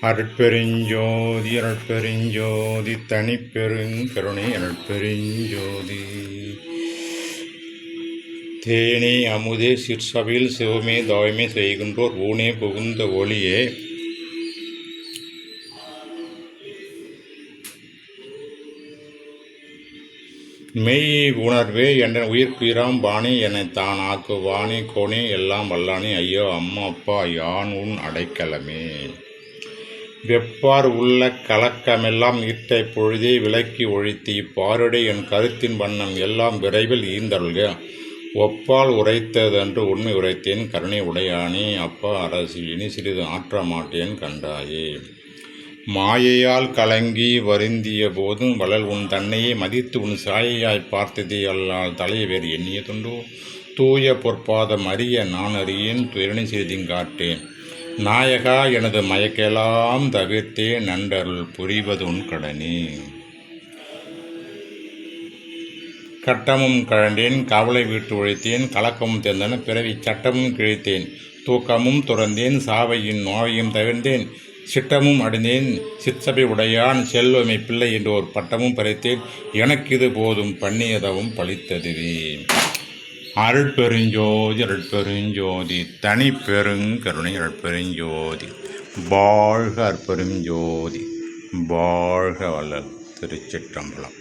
அருட்பெருஞ்சோதி அருட்பெருஞ்சோதி தனிப்பெருங்கருணை அருட்பெருஞ்சோதி. தேனே அமுதே சிற்சபையில் சிவமே தாய்மை செய்கின்றோர் ஊனே புகுந்த ஒளியே மெய் உணர்வே என்ற உயிர்க்குயிராம் பாணி என்னை தான் ஆக்கு வாணி கோணே எல்லாம் வல்லானே ஐயோ அம்மா அப்பா யான் உன் அடைக்கலமே. வெப்பார் உள்ள கலக்கமெல்லாம் இட்டை பொழுதே விலக்கி ஒழித்து இப்பாருடை என் கருத்தின் வண்ணம் எல்லாம் விரைவில் ஈந்தருள்க. ஒப்பால் உரைத்ததென்று உண்மை உரைத்தேன் கருணை உடையானே. அப்பா அரசு இனி சிறிது ஆற்ற மாட்டேன் கண்டாயே. மாயையால் கலங்கி வருந்திய போதும் வளல் உன் தன்னையே மதித்து உன் சாயையாய் பார்த்ததே அல்லால் தலையை வேறு எண்ணிய துண்டோ. தூய பொற்பாதம் அறிய நான் அறியேன் துயரணி செய்திங்காட்டேன். நாயகா எனது மயக்கெல்லாம் தவிர்த்தே நன்றருள் புரிவது உன் கடனே. கட்டமும் கழண்டேன் கவலை விட்டு உழைத்தேன் கலக்கமும் தேர்ந்தன பிறவி சட்டமும் கிழித்தேன் தூக்கமும் துறந்தேன் சாவையின் நோயையும் தவிர்ந்தேன் சிட்டமும் அடைந்தேன் சிற்சபை உடையான் செல்வமை பிள்ளை என்று ஒரு பட்டமும் பறித்தேன் எனக்கு இது போதும் பண்ணியதவும் பழித்ததுவே. அருட்பெருஞ்சோதி அருட்பெருஞ்சோதி தனி பெருங்கருணை அருட்பெருஞ்சோதி. வாழ்க அற்பெருஞ்சோதி வாழ்க வள்ளல். திருச்சிற்றம்பலம்.